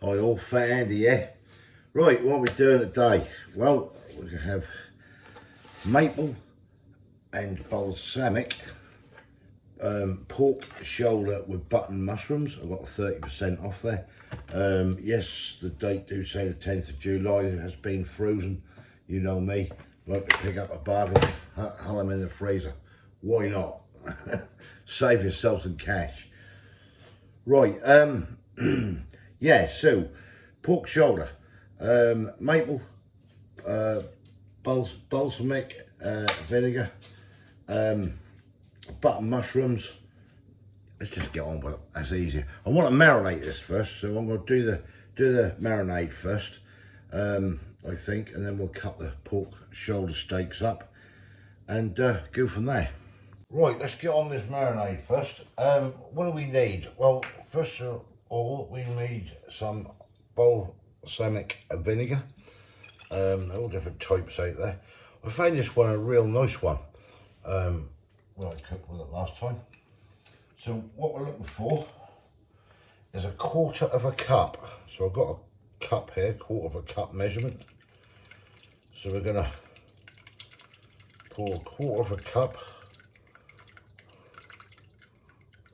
Hi all, Fat Andy here. Right, what are we doing today? Well, we're going to have maple and balsamic pork shoulder with button mushrooms. I've got 30% off there. Yes, the date do say the 10th of July. It has been frozen. You know me, like to pick up a bargain, hull them in the freezer. Why not? Save yourself some cash. Right, yeah, so pork shoulder, maple, balsamic vinegar, button mushrooms. Let's just get on with it. That's easier. I want to marinate this first, so I'm going to do the marinade first, I think, and then we'll cut the pork shoulder steaks up and go from there. Right, let's get on this marinade first. What do we need? Well, first of all, we need some balsamic vinegar. All different types out there. I found this one a real nice one when I cooked with it last time. So what we're looking for is a quarter of a cup. So I've got a cup here, quarter of a cup measurement. So we're gonna pour a quarter of a cup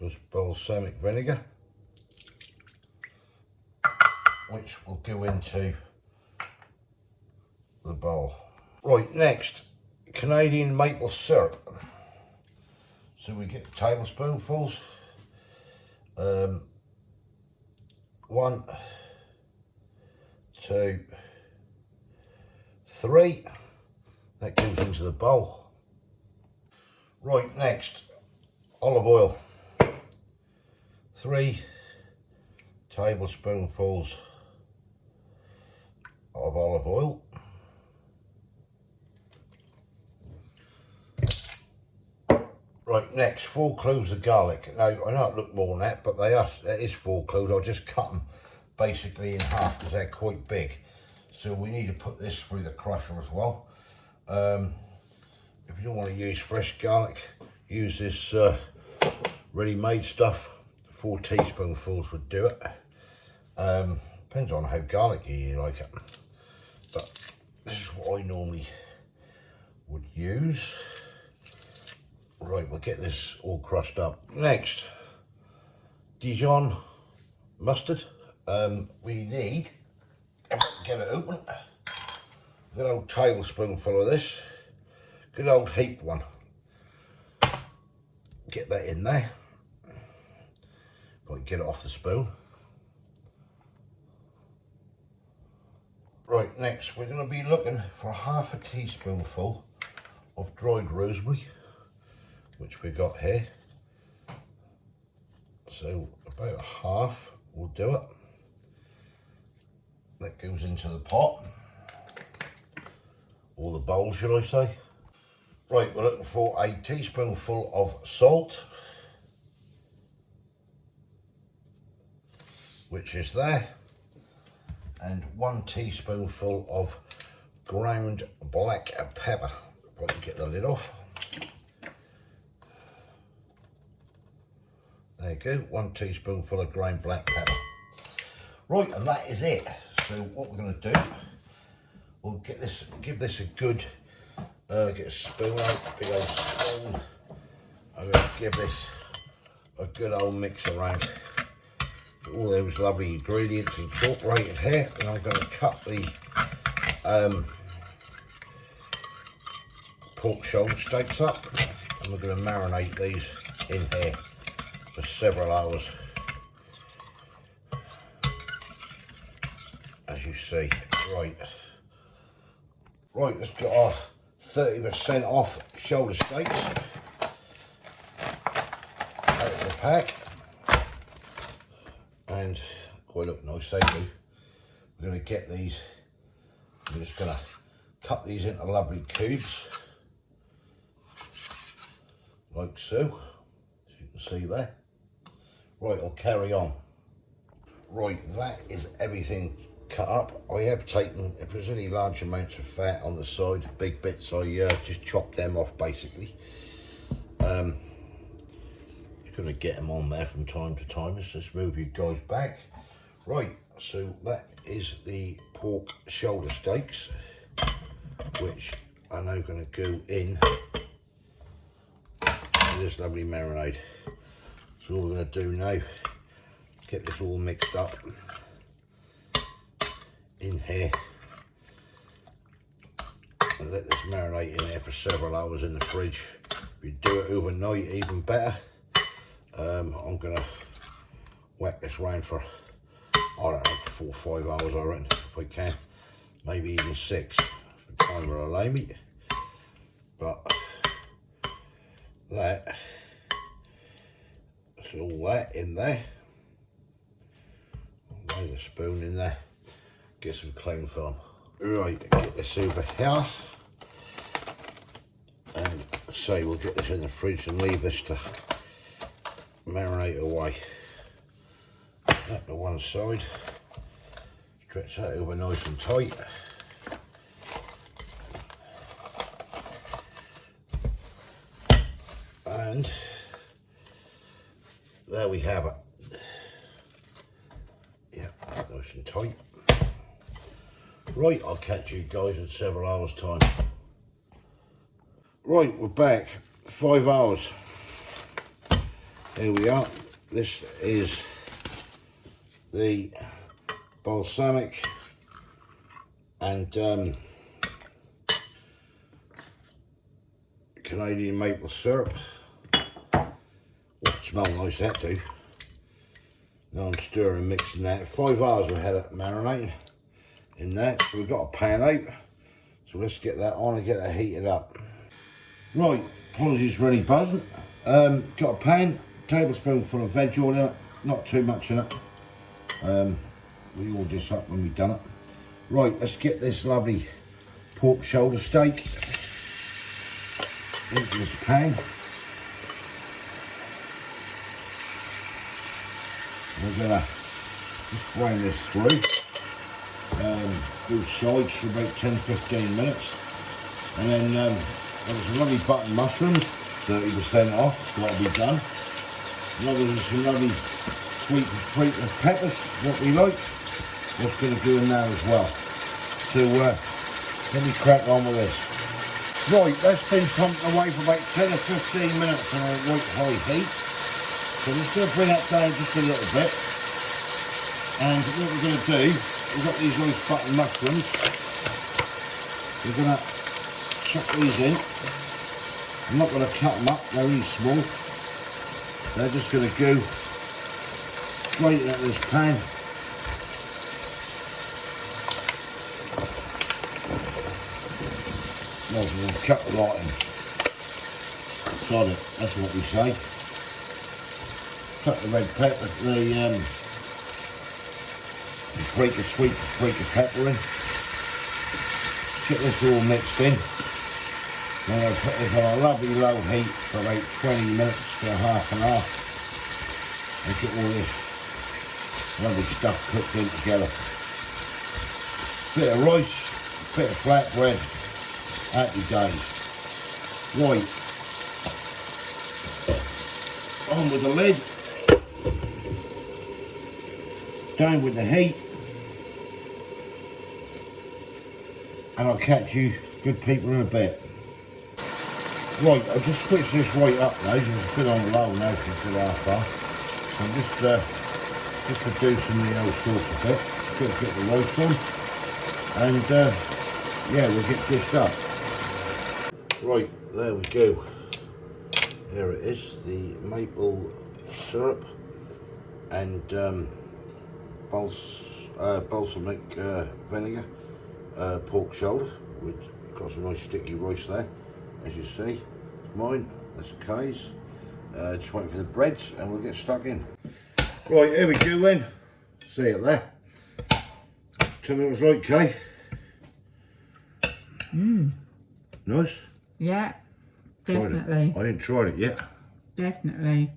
of balsamic vinegar, which will go into the bowl. Right, next, Canadian maple syrup. So we get tablespoonfuls. 1, 2, 3. That goes into the bowl. Right, next, olive oil. 3 tablespoonfuls of olive oil. Right, next, 4 cloves of garlic. Now, I know it look more than that, but it is 4 cloves. I'll just cut them basically in half because they're quite big. So we need to put this through the crusher as well. If you don't want to use fresh garlic, use this ready-made stuff. 4 teaspoonfuls would do it. Depends on how garlicky you like it. But this is what I normally would use. Right, we'll get this all crushed up. Next, Dijon mustard. We need, get it open, a good old tablespoonful of this, good old heaped one. Get that in there. If I can get it off the spoon. Right, next we're going to be looking for half a teaspoonful of dried rosemary, which we got here. So about half will do it. That goes into the pot, or the bowl should I say. Right, we're looking for a teaspoonful of salt, which is there, and 1 teaspoonful of ground black pepper. If I can get the lid off. There you go, 1 teaspoonful of ground black pepper. Right, and that is it. So what we're going to do, we'll give this a good, get a spoon out, big old spoon. I'm going to give this a good old mix around. Get all those lovely ingredients incorporated here, and I'm going to cut the pork shoulder steaks up, and we're going to marinate these in here for several hours, as you see. Right, let's get our 30% off shoulder steaks out of the pack, and quite look nice they do. We're going to get these, we're just going to cut these into lovely cubes, like so, as you can see there. Right, I'll carry on. Right, that is everything cut up. I have taken, if there's any large amounts of fat on the side, big bits, I just chop them off basically. You're going to get them on there from time to time. Let's just move you guys back. Right, So that is the pork shoulder steaks, which are now going to go in this lovely marinade. So all we're going to do now, get this all mixed up in here and let this marinate in there for several hours in the fridge. If you do it overnight, even better. I'm going to whack this round for, I don't know, 4 or 5 hours, I reckon, if I can. Maybe even 6, if the time will allow me. But that, so all that in there. Lay the spoon in there, get some cling film. Right, get this over here. And say we'll get this in the fridge and leave this to marinate away. That to one side. Stretch that over nice and tight. And there we have it. Yeah, that's nice and tight. Right, I'll catch you guys in several hours' time. Right, we're back. 5 hours. Here we are. This is the balsamic and Canadian maple syrup. Smell nice, that do. Now I'm stirring, mixing that. 5 hours we had it marinating in that. So we've got a pan out. So let's get that on and get that heated up. Right, apologies for any buzzing. Got a pan, tablespoonful of veg oil in it, not too much in it. We all this up when we've done it. Right, let's get this lovely pork shoulder steak into this pan. We're gonna just brown this through, both sides for about 10-15 minutes, and then there's some lovely button mushrooms, 30% off, that'll be done. Some lovely sweet paprika peppers, what we like. That's going to go in there as well. So let me crack on with this. Right, that's been pumped away for about 10 or 15 minutes on a white high heat. So we're just going to bring that down just a little bit. And what we're going to do, we've got these nice button mushrooms. We're going to chuck these in. I'm not going to cut them up, they're really small. They're just going to go straight into this pan. Well, we'll chuck the lot in. Sod it, that's what we say. Chuck the red pepper, the sweet paprika pepper in. Get this all mixed in. Then I'll put this on a lovely low heat for about 20 minutes to half an hour. And get all this lovely stuff cooked in together. Bit of rice, bit of flatbread, happy days. Right, on with the lid. Down with the heat, and I'll catch you good people in a bit. Right, I'll just switch this right up now. It's a bit on low now for a good half hour. I'm just reducing the old sauce a bit. Just get the rice on, and yeah, we'll get dished up. Right, there we go. There it is, the maple syrup and balsamic vinegar pork shoulder. We've got some nice sticky rice there, as you see. It's mine, that's Kay's. Just waiting for the breads and we'll get stuck in. Right, here we go then. See it there. Tell me what it's like, Kay. Nice? Yeah, definitely. I ain't tried it yet. Definitely.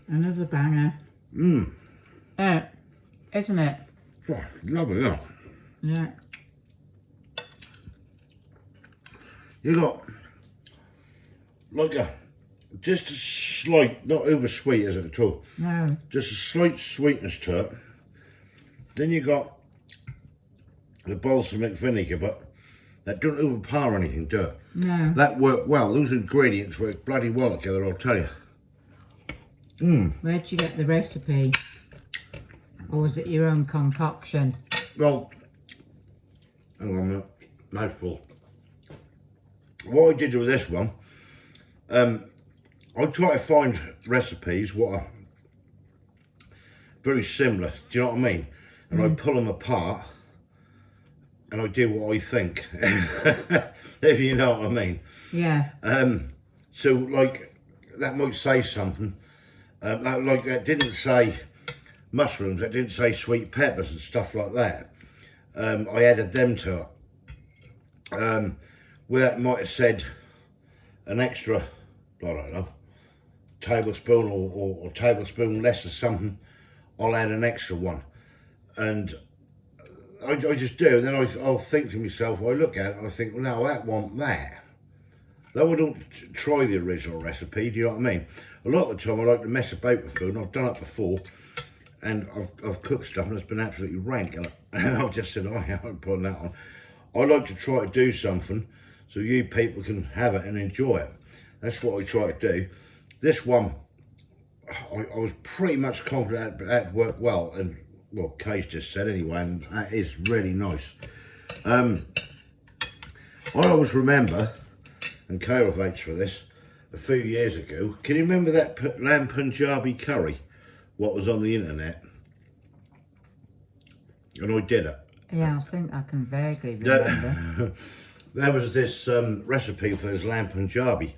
Another banger. Isn't it? Oh, lovely, yeah. Yeah. You got like a just a slight, not over sweet is it at all, No. just a slight sweetness to it. Then you got the balsamic vinegar, but that don't overpower anything, do it? No. That worked well. Those ingredients work bloody well together, I'll tell you. Where'd you get the recipe? Or was it your own concoction? Well, hang on a minute, mouthful. What I did with this one, I try to find recipes what are very similar, do you know what I mean? And I pull them apart and I do what I think, if you know what I mean. Yeah. So like, that might say something, that didn't say mushrooms, that didn't say sweet peppers and stuff like that. I added them to it. Where it might have said an extra, I don't know, tablespoon or tablespoon less or something, I'll add an extra one. And I just do, and then I'll think to myself, I look at it and I think, well, no, that want that. Though I don't try the original recipe, do you know what I mean? A lot of the time I like to mess about with food, and I've done it before, and I've cooked stuff and it's been absolutely rank, and I've just said, oh, yeah, I'm putting that on. I like to try to do something so you people can have it and enjoy it. That's what I try to do. This one, I was pretty much confident that worked well, and well, Kay's just said anyway, and that is really nice. I always remember, and Kay relates for this, a few years ago, can you remember that lamb Punjabi curry, what was on the internet? And I did it. Yeah, I think I can vaguely remember. There was this recipe for this lamb Punjabi,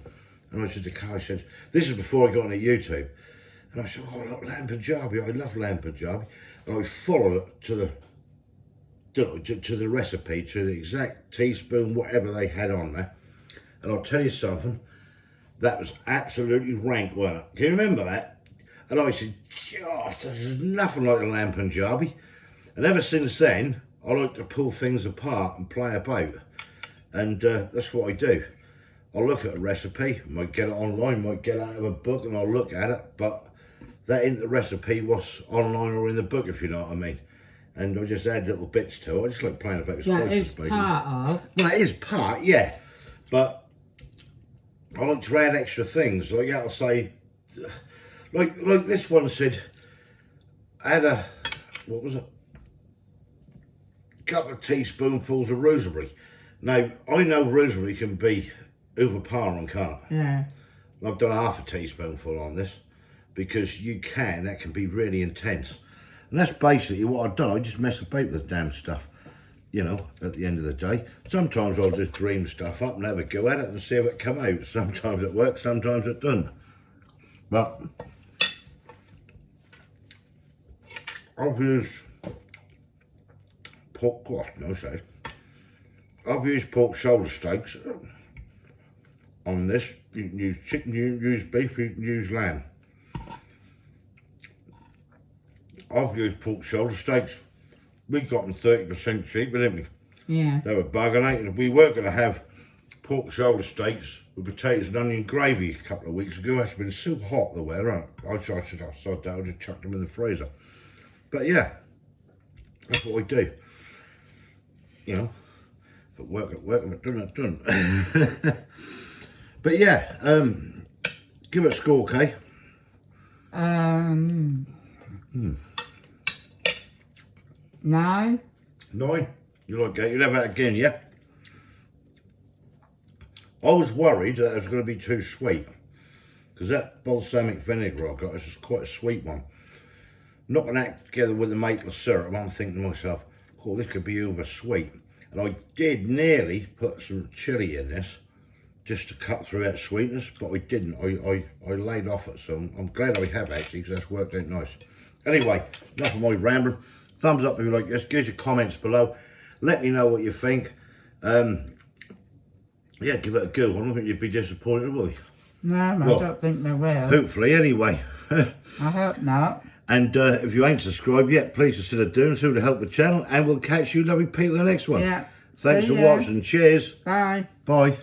and I said to Kay, I said, this is before I got onto YouTube, and I said, oh, look, lamb Punjabi, I love lamb Punjabi, and I followed it to the recipe, to the exact teaspoon, whatever they had on there, and I'll tell you something, that was absolutely rank, wasn't it? Can you remember that? And I said, gosh, there's nothing like a lamb Punjabi, and ever since then, I like to pull things apart and play about, and that's what I do. I'll look at a recipe, might get it online, might get it out of a book, and I'll look at it, but that isn't the recipe what's online or in the book, if you know what I mean. And I just add little bits to it. I just like playing about with spices. That is part of. Well, it is part, yeah, but I like to add extra things. Like I'll say, like this one said, add a, what was it? Couple of teaspoonfuls of rosemary. Now, I know rosemary can be overpowering, can't it? Yeah. I've done half a teaspoonful on this because that can be really intense. And that's basically what I've done. I just mess about with the damn stuff, you know, at the end of the day. Sometimes I'll just dream stuff up and have a go at it and see if it come out. Sometimes it works, sometimes it doesn't. But I've used pork, I've used pork shoulder steaks on this. You can use chicken, you can use beef, you can use lamb. I've used pork shoulder steaks. We got them 30% cheaper, didn't we? Yeah. They were bugging. We were going to have pork shoulder steaks with potatoes and onion gravy a couple of weeks ago. It's been so hot, the weather, hasn't it? I said, I saw that, I just chucked them in the freezer. But yeah, that's what we do. You know, if it work, if it doesn't, it doesn't. But yeah, give it a score, Kay. 9. 9? You like that? You'll have that again, yeah? I was worried that it was going to be too sweet, because that balsamic vinegar I got is just quite a sweet one. Knocking that together with the maple syrup, I'm thinking to myself, oh, this could be over sweet. And I did nearly put some chilli in this, just to cut through that sweetness, but I didn't. I laid off it, so I'm glad I have actually, because that's worked out nice. Anyway, enough of my rambling. Thumbs up if you like this, give us your comments below. Let me know what you think. Yeah, give it a go. I don't think you'd be disappointed, will you? No, Well, I don't think they will. Hopefully, anyway. I hope not. And if you ain't subscribed yet, please consider doing so to help the channel. And we'll catch you lovely people in the next one. Yeah. Thanks See for ya. watching. Cheers. Bye. Bye.